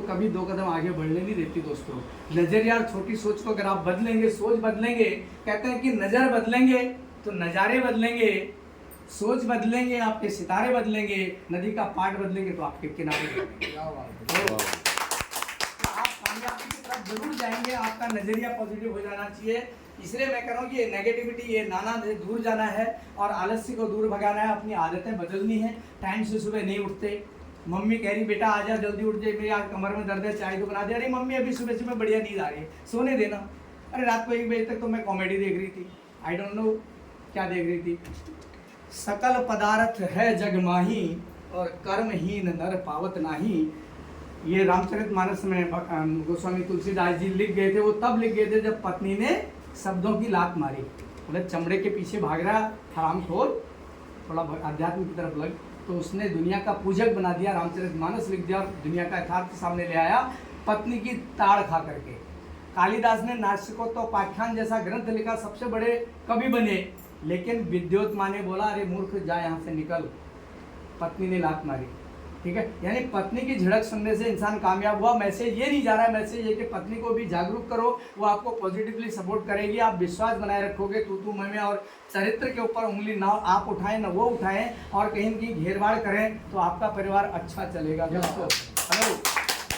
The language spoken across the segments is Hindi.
कभी 2 कदम आगे बढ़ने नहीं देती दोस्तों। नजरिया और छोटी सोच को अगर आप बदलेंगे, सोच बदलेंगे, कहते हैं कि नजर बदलेंगे तो नज़ारे बदलेंगे, सोच बदलेंगे आपके सितारे बदलेंगे, नदी का पाट बदलेंगे तो आपके किनारे बदलेंगे। तो आप कामयाबी की तरफ जरूर जाएंगे। आपका नजरिया पॉजिटिव हो जाना चाहिए। इसलिए मैं कह रहा हूँ कि ये नेगेटिविटी, ये नाना से दूर जाना है और आलस्य को दूर भगाना है। अपनी आदतें बदलनी है। टाइम से सुबह नहीं उठते, मम्मी कह रही बेटा आजा जल्दी उठ जाए, मेरी आज कमर में दर्द है, चाय तो बना दे। अरे मम्मी अभी सुबह सुबह बढ़िया नींद आ रही है, सोने देना। अरे रात को 1 बजे तक तो मैं कॉमेडी देख रही थी, आई डोंट नो क्या देख रही थी। सकल पदार्थ है जग माही और कर्महीन नर पावत नाही। ये रामचरितमानस में गोस्वामी तुलसीदास जी लिख गए थे। वो तब लिख गए थे जब पत्नी ने शब्दों की लात मारी। बोले चमड़े के पीछे भाग रहा हरामखोर, थोड़ा अध्यात्म की तरफ लग, तो उसने दुनिया का पूजक बना दिया, रामचरितमानस लिख दिया और दुनिया का यथार्थ सामने ले आया पत्नी की ताड़ खा करके। कालिदास ने नासिकोत्तोपाख्यान जैसा ग्रंथ लिखा, सबसे बड़े कवि बने, लेकिन विद्योत माँ ने बोला अरे मूर्ख जा यहाँ से निकल, पत्नी ने लात मारी। ठीक है, यानी पत्नी की झड़क सुनने से इंसान कामयाब हुआ। मैसेज ये नहीं जा रहा है, मैसेज ये कि पत्नी को भी जागरूक करो, वो आपको पॉजिटिवली सपोर्ट करेगी। आप विश्वास बनाए रखोगे, तू मैं और चरित्र के ऊपर उंगली ना आप उठाएं ना वो उठाएं और कहीं की घेरबाड़ करें तो आपका परिवार अच्छा चलेगा दोस्तों। हेलो,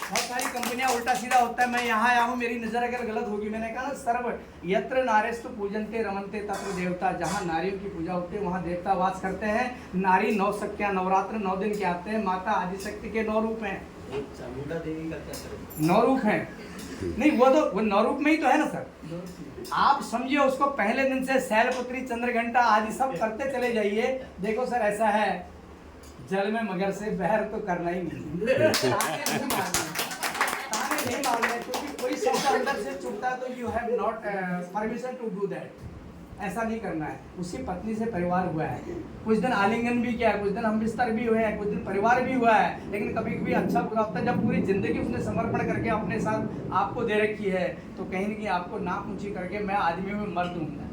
बहुत सारी कंपनियां उल्टा सीधा होता है। मैं यहाँ आया हूँ, मेरी नज़र अगर गलत होगी, मैंने कहा ना सर्व यत्र नारेस्तु पूजनते रमनते तत्र देवता। जहाँ नारियों की पूजा होती है वहाँ देवता वास करते हैं। नारी 9 शक्तियाँ, नवरात्र 9 दिन के आते हैं। माता आदिशक्ति के 9 रूप हैं। चामुंडा देवी का क्या 9 रूप हैं, नहीं वो तो वो 9 रूप में ही तो है ना सर। आप समझिए उसको पहले दिन से शैलपुत्री, चंद्रघंटा आदि सब करते चले जाइए। देखो सर ऐसा है, जल में मगर से बहर तो करना ही नहीं, ताने नहीं मारने, क्योंकि कोई शब्द अंदर से चुभता है तो you have not permission to do that. ऐसा नहीं करना है। उसी पत्नी से परिवार हुआ है, कुछ दिन आलिंगन भी किया है, कुछ दिन हम बिस्तर भी हुए हैं, कुछ दिन परिवार भी हुआ है, लेकिन कभी कभी अच्छा बुरा होता है। जब पूरी जिंदगी उसने समर्पण करके अपने साथ आपको दे रखी है तो कहीं ना कहीं आपको नाक ऊंची करके मैं आदमी में मर दूंगा,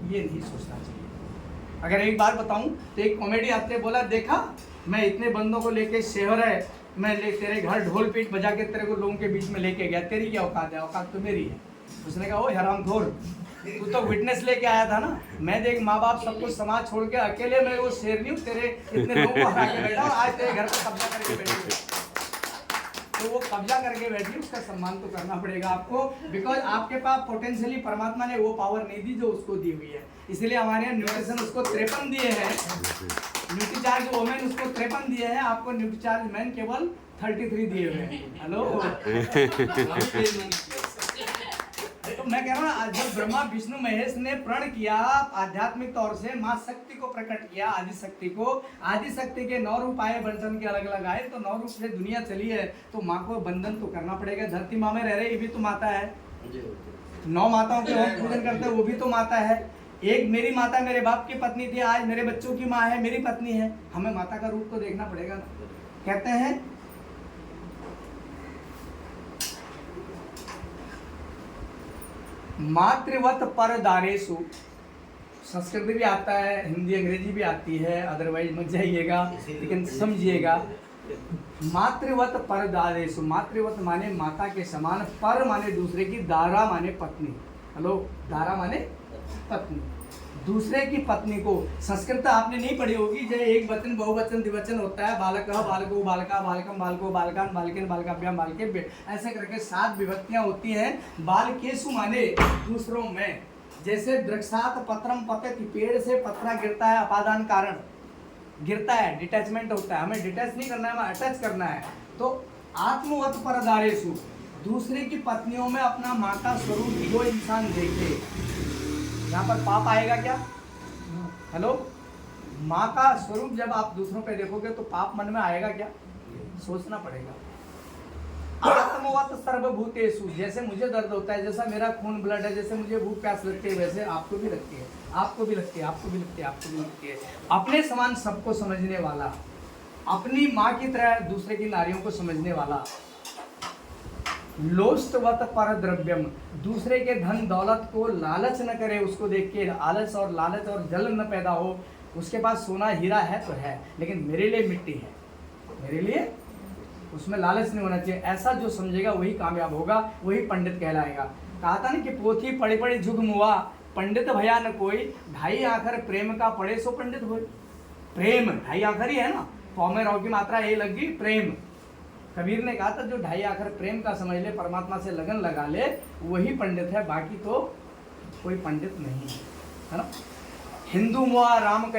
ये नहीं सोचना चाहिए। अगर एक बात बताऊं तो एक कॉमेडी आते बोला, देखा मैं इतने बंदों को लेके शहर है, मैं तेरे घर ढोल पीट बजा के तेरे को लोगों के बीच में लेके गया, तेरी क्या औकात है? औकात तो मेरी है। उसने कहा ओ हरामखोर, तू तो विटनेस लेके आया था ना। मैं देख माँ बाप सब कुछ समाज छोड़ के अकेले मैं वो शेर नहीं हूँ, तेरे इतने लोगों को हरा के बैठा और आज तेरे घर पर कब्जा करके बैठी। तो वो कब्जा करके बैठी, उसका सम्मान तो करना पड़ेगा आपको, बिकॉज आपके पास पोटेंशियली परमात्मा ने वो पावर नहीं दी जो उसको दी हुई है। इसलिए हमारे यहाँ न्यूट्रिशन उसको 53 दिए हैं, न्यूट्रीचार्ज वोमेन उसको 53 दिए हैं, आपको न्यूट्रीचार्ज मैन केवल 33 दिए हुए हैं। हेलो तो मैं कह रहा हूँ जब ब्रह्मा विष्णु महेश ने प्रण किया आध्यात्मिक तौर से, माँ शक्ति को प्रकट किया, आदिशक्ति को, आदिशक्ति के 9 रूप आए, बंचन के अलग अलग आए, तो 9 रूप से दुनिया चली है, तो माँ को बंधन तो करना पड़ेगा। धरती माँ में रह रहे, ये भी तो माता है। 9 माताओं के हम पूजन करते हैं, वो भी तो माता है। एक मेरी माता मेरे बाप की पत्नी थी, आज मेरे बच्चों की माँ है, मेरी पत्नी है। हमें माता का रूप तो देखना पड़ेगा ना। कहते हैं मातृवत परदारेषु, संस्कृत भी आता है, हिंदी अंग्रेजी भी आती है, अदरवाइज मत जाइएगा, लेकिन समझिएगा। मातृवत परदारेषु, मातृवत माने माता के समान, पर माने दूसरे की, दारा माने पत्नी। हेलो, दारा माने पत्नी, दूसरे की पत्नी को। संस्कृत आपने नहीं पढ़ी होगी, जब एक वचन बहुवचन द्विवचन होता है, बालकः बालको बालका बालकम बालको बालकान बालकेन बालकाभ्याम बालकेभ्य, ऐसे करके 7 विभक्तियां होती हैं। बालकेषु माने दूसरों में, जैसे वृक्षात पत्रम पतति, पेड़ से पत्रा गिरता है, अपादान कारण गिरता है, डिटैचमेंट होता है, हमें डिटैच नहीं करना है, हमें अटैच करना है। तो आत्मवत परदारेषु, दूसरे की पत्नियों में अपना माँ का स्वरूप जो इंसान देखे, यहाँ पर पाप आएगा क्या? हेलो, माँ का स्वरूप जब आप दूसरों पे देखोगे तो पाप मन में आएगा क्या? सोचना पड़ेगा। आत्मवत सर्वभूतेषु, जैसे मुझे दर्द होता है, जैसा मेरा खून ब्लड है, जैसे मुझे भूख प्यास लगती है, वैसे आपको भी लगती है, आपको भी लगती है, आपको भी लगती है, आपको भी लगती है। अपने समान सबको समझने वाला, अपनी माँ की तरह दूसरे की नारियों को समझने वाला। लोष्टवत पर द्रव्यम, दूसरे के धन दौलत को लालच न करे, उसको देख के आलस और लालच और जलन न पैदा हो। उसके पास सोना हीरा है तो है, लेकिन मेरे लिए मिट्टी है, मेरे लिए उसमें लालच नहीं होना चाहिए। ऐसा जो समझेगा वही कामयाब होगा, वही पंडित कहलाएगा। कहा था ना कि पोथी पढ़ी पढ़ी जुग मुआ, पंडित भया न कोई, ढाई आखर प्रेम का पढ़े सो पंडित होए। प्रेम ढाई आखर ही है ना, पौ में रौ की मात्रा ये लग गई प्रेम। कबीर ने कहा था जो ढाई आखर प्रेम का समझ ले, परमात्मा से लगन लगा ले, वही पंडित है, बाकी तो कोई पंडित नहीं है ना। हिंदू मुआ राम